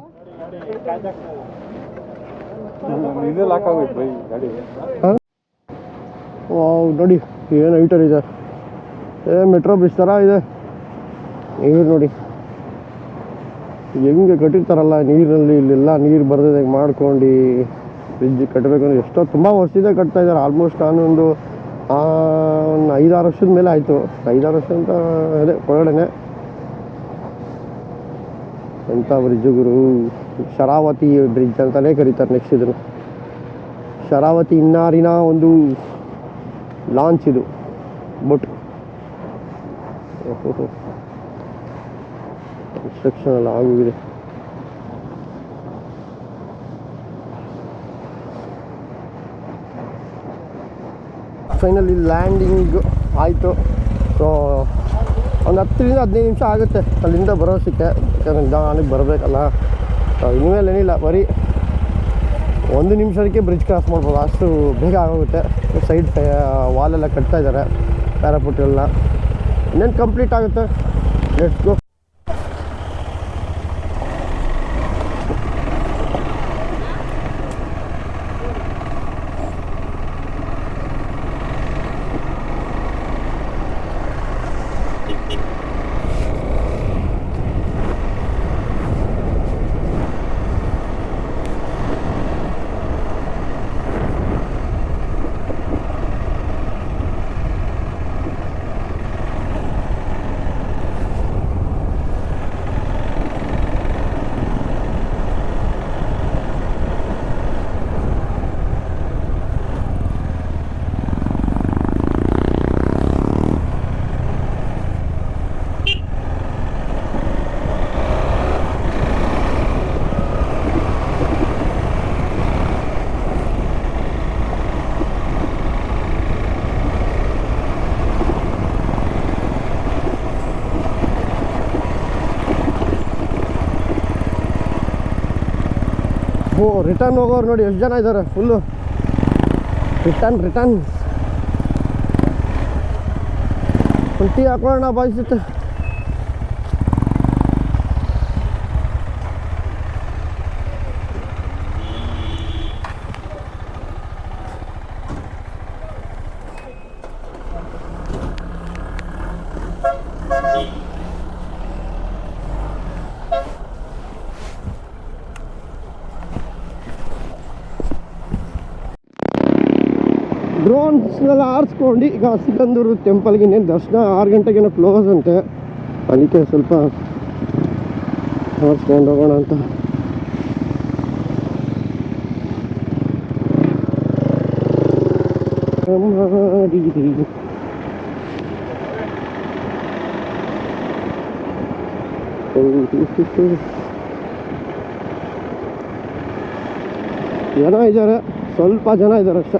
ನೋಡಿ ಏನು ಹೈಟರ್ ಇದೆ, ಮೆಟ್ರೋ ಬ್ರಿಡ್ಜ್ ಥರ ಇದೆ. ನೀರು ನೋಡಿ ಹೆಂಗೆ ಕಟ್ಟಿರ್ತಾರಲ್ಲ ನೀರಿನಲ್ಲಿ. ಇಲ್ಲೆಲ್ಲ ನೀರು ಬರ್ತದೆ ಮಾಡ್ಕೊಂಡು ಬ್ರಿಡ್ಜ್ ಕಟ್ಟಬೇಕು ಅಂದರೆ ಎಷ್ಟೋ ತುಂಬ ವರ್ಷದಿಂದ ಕಟ್ತಾ ಇದ್ದಾರೆ. ಆಲ್ಮೋಸ್ಟ್ ನಾನೊಂದು 5-6 ವರ್ಷದ ಮೇಲೆ ಆಯಿತು. 5-6 ವರ್ಷ ಅಂತ ಅದೇ ಒಳಗಡೆ. ಎಂಥ ಬ್ರಿಡ್ಜ್ ಗುರು, ಶರಾವತಿ ಬ್ರಿಡ್ಜ್ ಅಂತಲೇ ಕರೀತಾರೆ. ನೆಕ್ಸ್ಟ್ ಇದನ್ನು ಶರಾವತಿ ಇನ್ನಾರಿನ ಒಂದು ಲಾಂಚ್ ಇದು ಬೋಟ್. ಕನ್ಸ್ಟ್ರಕ್ಷನ್ ಎಲ್ಲ ಆಗೋಗಿದೆ. ಫೈನಲಿ ಲ್ಯಾಂಡಿಂಗ್ ಆಯಿತು. ಸೊ ಒಂದು 10-15 ನಿಮಿಷ ಆಗುತ್ತೆ ಅಲ್ಲಿಂದ ಬರೋಷ್ಟಕ್ಕೆ, ಯಾಕಂದರೆ ನಿಧಾನಕ್ಕೆ ಬರಬೇಕಲ್ಲ. ಇನ್ಮೇಲೆ ಏನಿಲ್ಲ, ಬರೀ 1 ನಿಮಿಷಕ್ಕೆ ಬ್ರಿಡ್ಜ್ ಕ್ರಾಸ್ ಮಾಡ್ಬೋದು, ಅಷ್ಟು ಬೇಗ ಆಗೋಗುತ್ತೆ. ಸೈಡ್ ವಾಲೆಲ್ಲ ಕಟ್ತಾ ಇದ್ದಾರೆ, ಪ್ಯಾರಾಪುಟ್ ಎಲ್ಲ ಇನ್ನೇನು ಕಂಪ್ಲೀಟ್ ಆಗುತ್ತೆ. Let's go. ರಿಟರ್ನ್ ಹೋಗೋರು ನೋಡಿ ಎಷ್ಟು ಜನ ಇದ್ದಾರೆ, ಫುಲ್ಲು ರಿಟರ್ನ್ ಟೀ ಹಾಕೊಳ್ಳೋಣ ಬಾಯಿಸುತ್ತೆ. ಡ್ರೋನ್ಸ್ನೆಲ್ಲ ಆರಿಸ್ಕೊಂಡು ಈಗ ಸಿಗಂದೂರು ಟೆಂಪಲ್ಗೆ ಇನ್ನೇನು ದರ್ಶನ 6 ಗಂಟೆಗೇನೋ ಕ್ಲೋಸ್ ಅಂತೆ, ಅದಕ್ಕೆ ಸ್ವಲ್ಪ ಆರಿಸ್ಕೊಂಡು ಹೋಗೋಣ ಅಂತ. ಜನ ಇದ್ದಾರೆ, ಸ್ವಲ್ಪ ಜನ ಇದ್ದಾರೆ ಅಷ್ಟೇ.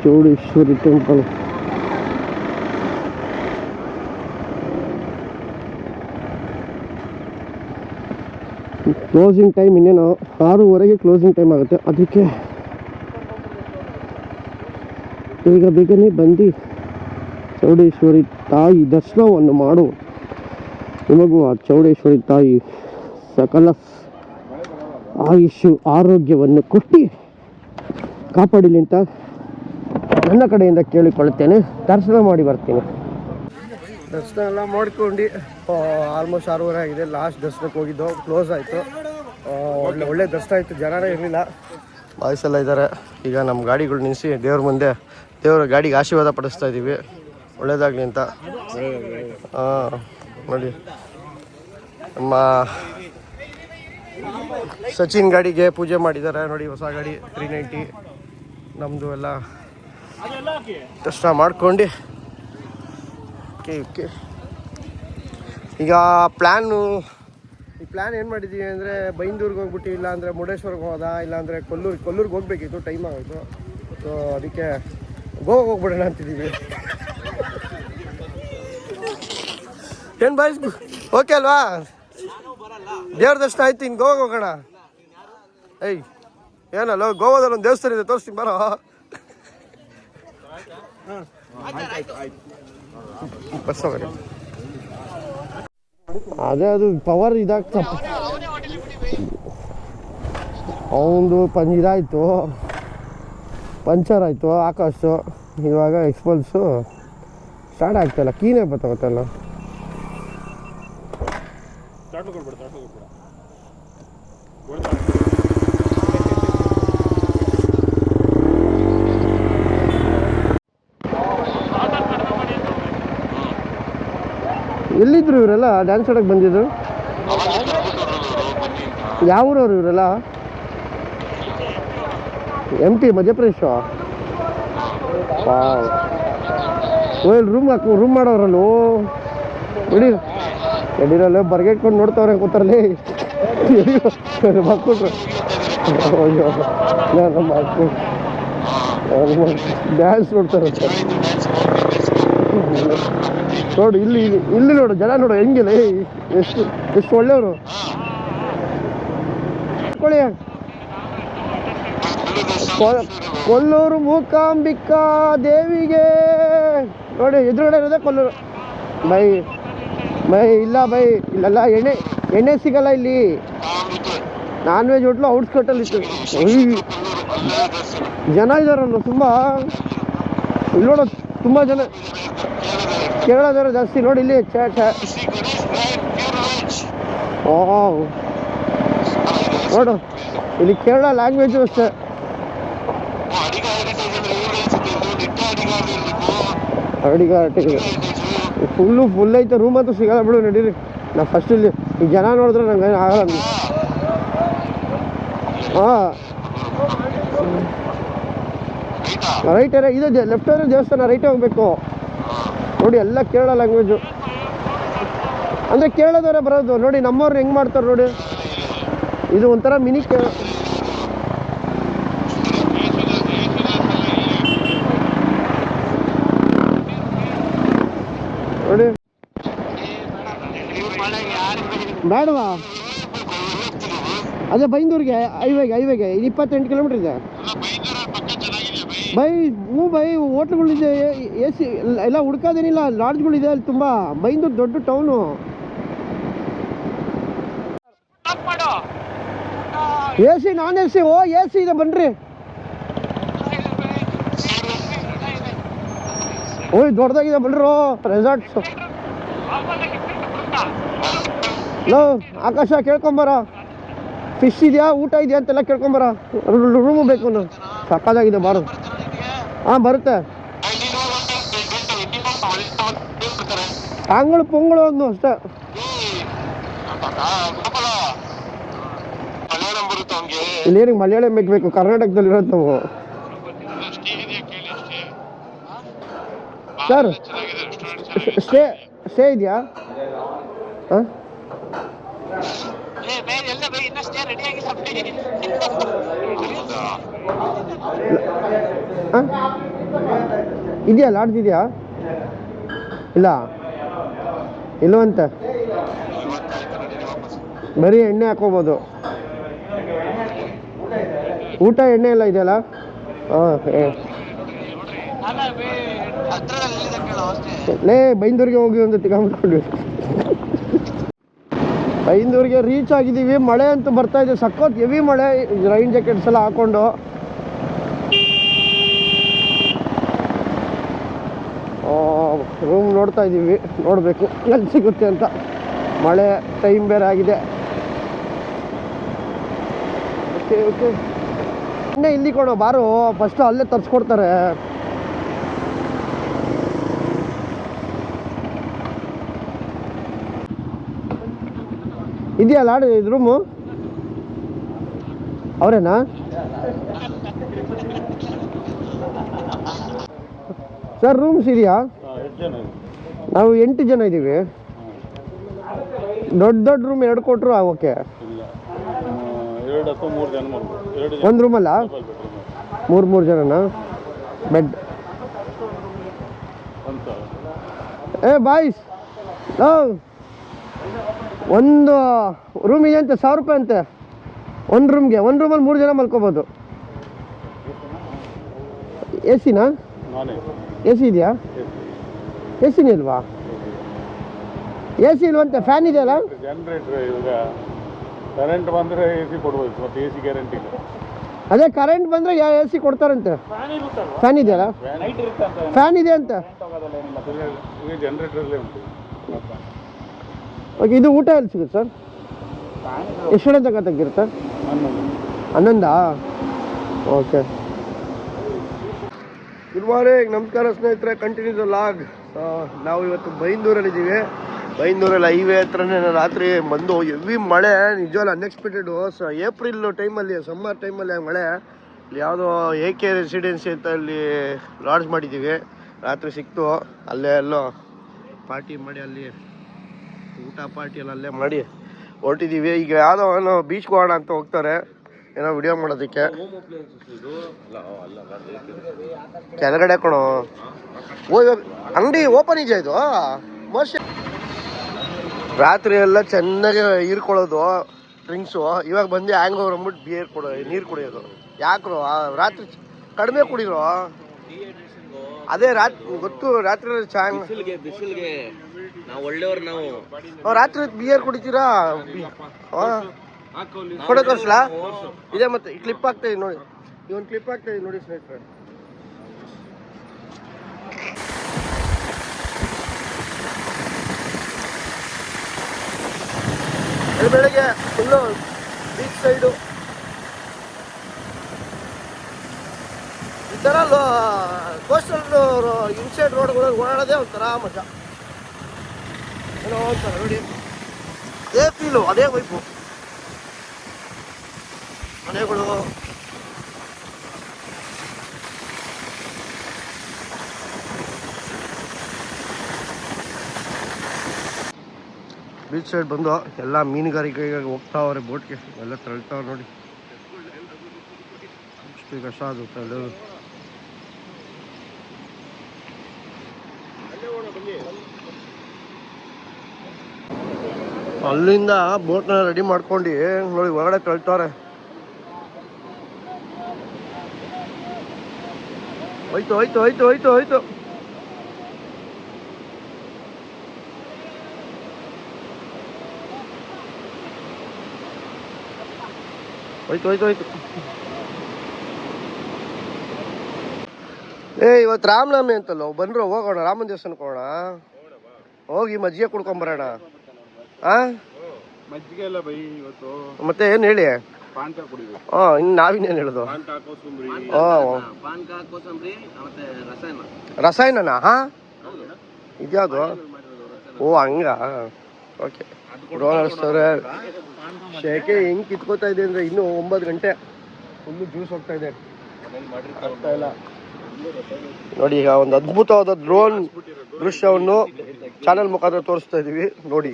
ಚೌಡೇಶ್ವರಿ ಟೆಂಪಲ್ ಕ್ಲೋಸಿಂಗ್ ಟೈಮ್ ಇನ್ನೇನು 6:30 ಕ್ಲೋಸಿಂಗ್ ಟೈಮ್ ಆಗುತ್ತೆ, ಅದಕ್ಕೆ ಈಗ ಬೇಗನೆ ಬಂದು ಚೌಡೇಶ್ವರಿ ತಾಯಿ ದರ್ಶನವನ್ನು ಮಾಡು. ನಿಮಗೂ ಆ ಚೌಡೇಶ್ವರಿ ತಾಯಿ ಸಕಲ ಆಯುಷ್ಯು ಆರೋಗ್ಯವನ್ನು ಕೊಟ್ಟು ಕಾಪಾಡಲಿ ಅಂತ ನನ್ನ ಕಡೆಯಿಂದ ಕೇಳಿಕೊಳ್ಳುತ್ತೇನೆ. ದರ್ಶನ ಮಾಡಿ ಬರ್ತೀನಿ. ದರ್ಶನ ಎಲ್ಲ ಮಾಡ್ಕೊಂಡು ಆಲ್ಮೋಸ್ಟ್ 6:30 ಆಗಿದೆ. ಲಾಸ್ಟ್ ದರ್ಶನಕ್ಕೆ ಹೋಗಿದ್ದು, ಕ್ಲೋಸ್ ಆಯಿತು. ಒಳ್ಳೆ ದರ್ಶನ ಆಯಿತು, ಜನರೇ ಇರಲಿಲ್ಲ, ಬಾಯ್ಸ್ ಎಲ್ಲ ಇದ್ದಾರೆ. ಈಗ ನಮ್ಮ ಗಾಡಿಗಳು ನಿಲ್ಲಿಸಿ ದೇವ್ರ ಮುಂದೆ ದೇವರ ಗಾಡಿಗೆ ಆಶೀರ್ವಾದ ಪಡಿಸ್ತಾ ಇದ್ದೀವಿ, ಒಳ್ಳೇದಾಗಲಿ ಅಂತ. ನೋಡಿ ನಮ್ಮ ಸಚಿನ್ ಗಾಡಿಗೆ ಪೂಜೆ ಮಾಡಿದ್ದಾರೆ ನೋಡಿ, ಹೊಸ ಗಾಡಿ 390. ನಮ್ಮದು ಎಲ್ಲ ದರ್ಶನ ಮಾಡ್ಕೊಂಡು ಓಕೆ ಈಗ ಈ ಪ್ಲ್ಯಾನ್ ಏನು ಮಾಡಿದ್ದೀವಿ ಅಂದರೆ ಬೈಂದೂರ್ಗೆ ಹೋಗ್ಬಿಟ್ಟು, ಇಲ್ಲಾಂದರೆ ಮುರುಡೇಶ್ವರ್ಗೆ ಹೋದ, ಇಲ್ಲಾಂದರೆ ಕೊಲ್ಲೂರಿಗೆ ಹೋಗಬೇಕಿತ್ತು, ಟೈಮ್ ಆಗೋಯ್ತು. ಸೊ ಅದಕ್ಕೆ ಗೋವಾಗೆ ಹೋಗ್ಬಿಡೋಣ ಅಂತಿದ್ದೀವಿ. ಏನು ಬಾಯ್ಸ್, ಓಕೆ ಅಲ್ವಾ? ದೇವ್ರ ದರ್ಶನ ಆಯ್ತು, ಇನ್ನು ಗೋವಾಗೆ ಹೋಗೋಣ. ಏಯ್ ಏನಲ್ಲ, ಗೋವಾದಲ್ಲಿ ಒಂದು ದೇವಸ್ಥಾನ ಇದೆ, ತೋರಿಸ್ತೀನಿ ಬರೋ. ಬಸ್ ಹೋಗ್ರಿ, ಅದೇ ಅದು ಪವರ್ ಇದಾಗ್ತ ಅವನದು ಇದಾಯಿತು, ಪಂಚರ್ ಆಯಿತು ಆಕಾಶು. ಇವಾಗ ಎಕ್ಸ್ಪಲ್ಸು ಸ್ಟಾರ್ಟ್ ಆಗ್ತಾಯಿಲ್ಲ, ಕೀನೇ ಗೊತ್ತಾಗುತ್ತಲ್ಲ. ಎಲ್ಲಿದ್ರು ಇವರೆಲ್ಲ ಡ್ಯಾನ್ಸ್ ಆಡೋಕ್ಕೆ ಬಂದಿದ್ರು? ಯಾವ ಊರವ್ರು ಇವರೆಲ್ಲ? ಎಂಟಿ ಮಧ್ಯಪ್ರದೇಶ. ವಾವ್, ಇಲ್ಲಿ ರೂಮ್ ಮಾಡೋರಲ್ಲ ಬಿಡಿ, ಎಡಿರಲ್ಲ ಬರ್ಗೆಟ್ಕೊಂಡು ನೋಡ್ತಾವ್ರೆ ಕೂತಾರಲ್ಲಿ ಮಕ್ಕಳು. ಅಯ್ಯೋ ಡ್ಯಾನ್ಸ್ ನೋಡ್ತಾರೆ ನೋಡು. ಇಲ್ಲಿ ಇಲ್ಲಿ ನೋಡು ಜನ ನೋಡು ಹೆಂಗಿಲ್ಲ, ಎಷ್ಟು ಎಷ್ಟು ಒಳ್ಳೆಯವರು. ಕೊಲ್ಲೂರು ಮೂಕಾಂಬಿಕಾ ದೇವಿಗೆ ನೋಡಿ, ಎದುರುಗಡೆ ಇರೋದೇ ಕೊಲ್ಲೂರು. ಬೈ ಇಲ್ಲ ಬೈ, ಇಲ್ಲೆಲ್ಲ ಎಣ್ಣೆ ಸಿಗಲ್ಲ ಇಲ್ಲಿ. ನಾನ್ ವೆಜ್ ಹೋಟ್ಲು ಔಟ್ಸ್ಕರ್ಟಲ್ಲಿ ಇತ್ತು. ಜನ ಇದಾರಲ್ಲ ತುಂಬ, ಇಲ್ಲಿ ನೋಡೋ ತುಂಬ ಜನ ಕೇರಳದವರು ಜಾಸ್ತಿ ನೋಡಿ ಇಲ್ಲಿ. ನೋಡು ಇಲ್ಲಿ ಕೇರಳ ಲ್ಯಾಂಗ್ವೇಜು ಅಷ್ಟೇ. ಫುಲ್ ಐತೆ. ರೂಮ್ ಅಂತೂ ಸಿಗಲ್ಲ ಬಿಡು, ನಡೀರಿ. ನಾ ಫಸ್ಟ್ ಇಲ್ಲಿ ಈ ಜನ ನೋಡಿದ್ರೆ ನಂಗೆ ಆಗಲ್ಲ. ಹಾಂ ರೈಟ್ ಇದು ಲೆಫ್ಟ್ ಅಂದರೆ ದೇವಸ್ಥಾನ, ರೈಟೇ ಹೋಗ್ಬೇಕು ನೋಡಿ. ಎಲ್ಲ ಕೇರಳ ಲ್ಯಾಂಗ್ವೇಜು ಅಂದರೆ ಕೇರಳದವರೇ ಬರೋದು ನೋಡಿ. ನಮ್ಮವ್ರು ಹೆಂಗೆ ಮಾಡ್ತಾರೆ ನೋಡಿ. ಇದು ಒಂಥರ ಮಿನಿ ಕೇರಳ. ನೋಡಿ ಬೇಡವಾ? ಅದೇ ಬೈಂದೂರಿಗೆ ಹೈವೇಗೆ 28 ಕಿಲೋಮೀಟ್ರ್ ಇದೆ ಬೈ. ಬೈ ಹೋಟ್ಲುಗಳಿದೆ, ಎ ಸಿ ಎಲ್ಲ ಹುಡ್ಕೋದೇನಿಲ್ಲ, ಲಾಡ್ಜ್ಗಳಿದೆ ಅಲ್ಲಿ ತುಂಬ. ಬೈಂದೂರು ದೊಡ್ಡ town. A C non A C? A C ಇದೆ ಬನ್ರಿ. ಓಯ್ ದೊಡ್ಡದಾಗಿದೆ ಬನ್ರೋ ರೆಸಾರ್ಟ್ಸು. ಲೋ ಆಕಾಶ ಕೇಳ್ಕೊಂಬರ, ಫಿಶ್ ಇದೆಯಾ, ಊಟ ಇದೆಯಾ ಅಂತೆಲ್ಲ ಕೇಳ್ಕೊಂಬರ. ರೂಮು ಬೇಕು ನಾನು, ಸಕ್ಕದಾಗಿದೆ ಬಾರು. ಹಾಂ ಬರುತ್ತೆ. ಅಂಗಳು ಪೊಂಗಳು ಒಂದು ಅಷ್ಟೇ. ಇಲ್ಲಿ ಏನಿಗೆ ಮಲಯಾಳಂ ಬೇಕು, ಕರ್ನಾಟಕದಲ್ಲಿ ಇರೋದು ನಾವು. ಸರ್ ಸ್ಟೇ ಇದೆಯಾ? ಹಾಂ ಇದೆಯಾ? ಲಾಡ್ಜ್ ಇದೆಯಾ? ಇಲ್ಲ ಇಲ್ಲವಂತೆ. ಬರೀ ಎಣ್ಣೆ ಹಾಕೋಬೋದು, ಊಟ ಎಣ್ಣೆ ಎಲ್ಲ ಇದೆಯಲ್ಲ. ಹಾಂ ಲೇ ಬೈಂದೂರಿಗೆ ಹೋಗಿ ಒಂದು ತಿಳ್ಕೊಂಡ್ಬಿಟ್ಕೊಂಡ್ವಿ. ಬೈಂದೂರಿಗೆ ರೀಚ್ ಆಗಿದ್ದೀವಿ. ಮಳೆ ಅಂತೂ ಬರ್ತಾ ಇದೆ, ಸಖತ್ ಹೆವಿ ಮಳೆ. ರೈನ್ ಜಾಕೆಟ್ಸ್ ಎಲ್ಲ ಹಾಕೊಂಡು ರೂಮ್ ನೋಡ್ತಾ ಇದ್ದೀವಿ. ನೋಡಬೇಕು ಎಲ್ಲಿ ಸಿಗುತ್ತೆ ಅಂತ. ಮಳೆ ಟೈಮ್ ಬೇರೆ ಆಗಿದೆ. ಓಕೆ ಓಕೆ ಎಣ್ಣೆ ಇಲ್ಲಿ ಕೊಡೋ ಬಾರು, ಫಸ್ಟು ಅಲ್ಲೇ ತರಿಸ್ಕೊಡ್ತಾರೆ. ಇದೆಯಲ್ಲ ಇದು ರೂಮು? ಅವರೇನಾ? ಸರ್ ರೂಮ್ಸ್ ಇದೆಯಾ? ನಾವು 8 ಜನ ಇದ್ದೀವಿ. ದೊಡ್ಡ ರೂಮ್ 2 ಕೊಟ್ಟರು ಓಕೆ. ಒಂದು ರೂಮಲ್ಲ 3 ಜನನಾ? ಬೆಡ್ ಬಾಯ್ಸ್ ಒಂದು ರೂಮ್ ಇದೆ ಅಂತೆ, 1000 ರೂಪಾಯಿ ಅಂತೆ ಒಂದು ರೂಮ್ಗೆ. ಒಂದು ರೂಮಲ್ಲಿ 3 ಜನ ಮಲ್ಕೋಬೋದು. ಎ ಸಿನಾ? ಎ ಸಿ ಇದೆಯಾ? ಎ ಸಿನೇ ಇಲ್ವಾ? ಎ ಸಿ ಇಲ್ವಂತೆ, ಫ್ಯಾನ್ ಇದೆಯಲ್ಲ? ಕರೆಂಟ್ ಬಂದರೆ ಎ ಸಿ ಕೊಡ್ಬೋದು, ಮತ್ತೆ ಎ ಸಿ ಗ್ಯಾರಂಟಿ ಇಲ್ಲ. ಅದೇ ಕರೆಂಟ್ ಬಂದರೆ ಎ ಸಿ ಕೊಡ್ತಾರಂತೆ. ಫ್ಯಾನ್ ಇದೆಯಲ್ಲ? ಫ್ಯಾನ್ ಇದೆ ಅಂತ. ಜನರೇಟರಲ್ಲೇ ಉಂಟು. ಓಕೆ, ಇದು ಊಟ ಎಲ್ಲಿ ಸಿಗುತ್ತೆ ಸರ್? ಎಷ್ಟು ಗಂಟೆ ತನಕ ತೆಗಿರುತ್ತೆ? 11. ಓಕೆ. ಗುಡ್ ಮಾರ್ನಿಂಗ್, ನಮಸ್ಕಾರ ಸ್ನೇಹಿತರೆ. Continue the log. ನಾವು ಇವತ್ತು ಬೈಂದೂರಲ್ಲಿದ್ದೀವಿ. ಬೈಂದೂರಲ್ಲಿ ಹೈವೇ ಹತ್ರನೇ ರಾತ್ರಿ ಬಂದು ಹೆವಿ ಮಳೆ, ನಿಜವಲ್ಲ ಅನ್ಎಕ್ಸ್ಪೆಕ್ಟೆಡು. ಏಪ್ರಿಲ್ ಟೈಮಲ್ಲಿ, ಸಮ್ಮರ್ ಟೈಮಲ್ಲಿ ಮಳೆ ಯಾವುದೋ AK ರೆಸಿಡೆನ್ಸಿ ಅಂತ ಅಲ್ಲಿ ಲಾಡ್ಜ್ ಮಾಡಿದ್ದೀವಿ. ರಾತ್ರಿ ಸಿಕ್ತು, ಅಲ್ಲೇ ಎಲ್ಲೋ ಪಾರ್ಟಿ ಮಾಡಿ ಅಲ್ಲಿ ಊಟ ಪಾರ್ಟಿ ಎಲ್ಲ ಅಲ್ಲೇ ಮಾಡಿ ಹೊರಟಿದ್ದೀವಿ. ಈಗ ಯಾವುದೋ ಏನೋ ಬೀಚ್ಗೆ ಹೋಗೋಣ ಅಂತ ಹೋಗ್ತಾರೆ, ಏನೋ ವಿಡಿಯೋ ಮಾಡೋದಕ್ಕೆ. ಕೆಳಗಡೆ ಕಣೋ, ಅಂಗಡಿ ಓಪನ್ ಇದೆಯಾ ಇದು? ಮೋಸ್ಟ್ ರಾತ್ರಿ ಎಲ್ಲ ಚೆನ್ನಾಗಿ ಹೀರ್ಕೊಳ್ಳೋದು ಡ್ರಿಂಕ್ಸು. ಇವಾಗ ಬಂದು ಹ್ಯಾಂಗ್ ಓವರ್ ಅಂದ್ಬಿಟ್ಟು ನೀರು ಕುಡಿಯೋದು. ಯಾಕ್ರು ರಾತ್ರಿ ಕಡಿಮೆ ಕುಡಿರೋ? ಅದೇ ಗೊತ್ತು, ರಾತ್ರಿ ಬಿಸಿಲ್ಗೆ ನಾವು ಒಳ್ಳೆಯವ್ರು. ನಾವು ರಾತ್ರಿ ಬಿಯರ್ ಕುಡಿತೀರಾ? ಫೋಟೋ ತೋರಿಸ್ಲಾ? ಇದೆ ಮತ್ತೆ ಕ್ಲಿಪ್ ಆಗ್ತಾ ಇದೆ ನೋಡಿ, ಇವನ್ ಕ್ಲಿಪ್ ಆಗ್ತಾ ಇದೆ ನೋಡಿ ಸ್ನೇಹಿತರೆ. ಬೆಳಗ್ಗೆ ಫುಲ್ಲು ಬೀಚ್ ಸೈಡು ಈ ಥರ ಕೋಸ್ಟಲ್ ಇನ್ಸೈಡ್ ರೋಡ್ಗಳಲ್ಲಿ ಓಡಾಡೋದೇ ಒಂಥರ ಮಜಾ, ಏನೋ ಒಂಥರ ನೋಡಿ. ಅದೇ ಫೀಲು, ಅದೇ ವೈಪು, ಮನೆಗಳು. ಬೀಚ್ ಸೈಡ್ ಬಂದು ಎಲ್ಲ ಮೀನುಗಾರಿಕೆಗೆ ಹೋಗ್ತಾವ್ರೆ, ಬೋಟ್ಗೆ ಎಲ್ಲ ತಳ್ತಾವ್ರೆ ನೋಡಿ. ಅಷ್ಟು ಕಷ್ಟ ಆಗುತ್ತೆ ಅದು. ಅಲ್ಲಿಂದ ಬೋಟ್ನ ರೆಡಿ ಮಾಡ್ಕೊಂಡು ನೋಡಿ ಹೊರಗಡೆ ತಳ್ತಾವ್ರೆ. ಹೋಯ್ತು ಹೋಯ್ತು ಹೋಯ್ತು ಹೋಯ್ತು ಹೋಯ್ತು. ಹೋಯ್ತು ಹೋಯ್ತು ಹೋಯ್ತು. ಇವತ್ತು ರಾಮನವಮಿ ಅಂತಲ್ಲ, ಬಂದ್ರು ಹೋಗೋಣ, ರಾಮನ ದೇವಸ್ಥಾನಕ್ಕೆ ಹೋಗೋಣ. ಹೋಗಿ ಮಜ್ಜಿಗೆ ಕುಡ್ಕೊಂಬರೋಣ. ಮಜ್ಜಿಗೆ ಎಲ್ಲ ಬೈ ಇವತ್ತು. ಮತ್ತೆ ಏನ್ ಹೇಳಿ? ಪಾನ್ಕ ಕುಡಿಬೇಕು. ಇನ್ನು ನಾವಿನ್ನೇನು ಹೇಳುದು? ರಸಾಯನನಾ? ಇದ್ಯಾವುದು? ಓ ಹಂಗ, ಓಕೆ. ಶೇಕೆ ಹೆಂಗ್ ಕಿತ್ಕೋತಾ ಇದೆ ಅಂದ್ರೆ ಇನ್ನೂ 9 ಗಂಟೆ ಫುಲ್ಲು ಜ್ಯೂಸ್ ಹೋಗ್ತಾ ಇದೆ. ಆಗ್ತಾ ಇಲ್ಲ ನೋಡಿ. ಈಗ ಒಂದು ಅದ್ಭುತವಾದ ಡ್ರೋನ್ ದೃಶ್ಯವನ್ನು ಚಾನಲ್ ಮುಖಾಂತರ ತೋರಿಸ್ತಾ ಇದೀವಿ ನೋಡಿ.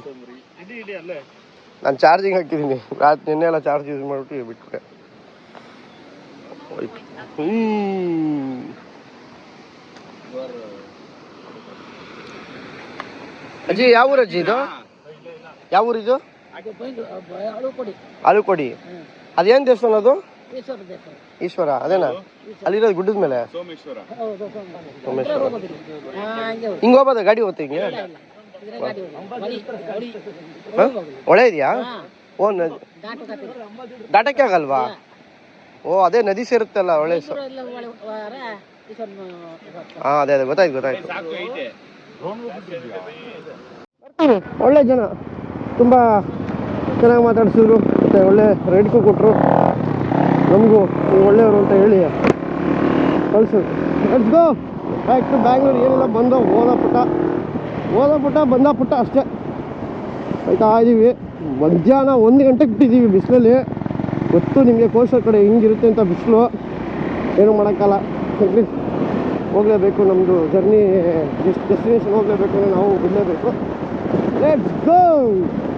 ನಾನು ಚಾರ್ಜಿಂಗ್ ಹಾಕಿದ್ದೀನಿ, ರಾತ್ರಿ ನಿನ್ನೆ ಎಲ್ಲ ಚಾರ್ಜ್ ಯೂಸ್ ಮಾಡ್ಬಿಟ್ಟು ಬಿಟ್ಬಿಟ್ಟೆ. ಅಜ್ಜಿ ಯಾವ ಊರು ಅಜ್ಜಿ ಇದು? ಯಾವ ಊರಿದು? ಆಲೂಕೊಡಿ. ಅದೇನ್ ದೇವಸ್ಥಾನ ಅದು? ಈಶ್ವರ ಅದೇನಾ? ಅಲ್ಲಿರೋದು ಗುಡ್ಡದ ಮೇಲೆ ಸೋಮೇಶ್ವರ. ಹಿಂಗ ಹೋಗ್ಬೋದ ಗಾಡಿ ಹೋಗ್ತಾ? ಹಿಂಗೆ ಹೊಳೆ ಇದೆಯಾ? ಓ ದಾಟಕ್ಕೆ ಆಗಲ್ವಾ? ಓ ಅದೇ ನದಿ ಸೇರುತ್ತಲ್ಲ ಹೊಳೆ. ಹಾ ಅದೇ ಅದೇ ಗೊತ್ತಾಯ್ತು ಗೊತ್ತಾಯ್ತು. ಒಳ್ಳೆ ಜನ, ತುಂಬ ಚೆನ್ನಾಗಿ ಮಾತಾಡ್ಸಿದ್ರು, ಮತ್ತು ಒಳ್ಳೆ ರೈಡ್ಗೂ ಕೊಟ್ಟರು. ನಮಗೂ ಒಳ್ಳೆಯವರು ಅಂತ ಹೇಳಿ ಕಳಿಸು. Let's go back to Bangalore. ಏನಿಲ್ಲ, ಬಂದ ಓದ ಪುಟ್ಟ ಬಂದ ಪುಟ್ಟ ಅಷ್ಟೇ. ಆಯ್ತಾ ಇದ್ದೀವಿ. ಮಧ್ಯಾಹ್ನ 1 ಗಂಟೆಗೆ ಬಿಟ್ಟಿದ್ದೀವಿ ಬಿಸಿಲಲ್ಲಿ. ಗೊತ್ತು ನಿಮಗೆ ಕೋಸ್ಟಲ್ ಕಡೆ ಹಿಂಗಿರುತ್ತೆ ಅಂತ ಬಿಸಿಲು, ಏನೂ ಮಾಡೋಕ್ಕಲ್ಲ. ಹೋಗಲೇಬೇಕು, ನಮ್ಮದು ಜರ್ನಿ ಡೆಸ್ಟಿನೇಷನ್ ಹೋಗಲೇಬೇಕು ಅಂದರೆ ನಾವು ಬಿಡಲೇಬೇಕು. Let's go.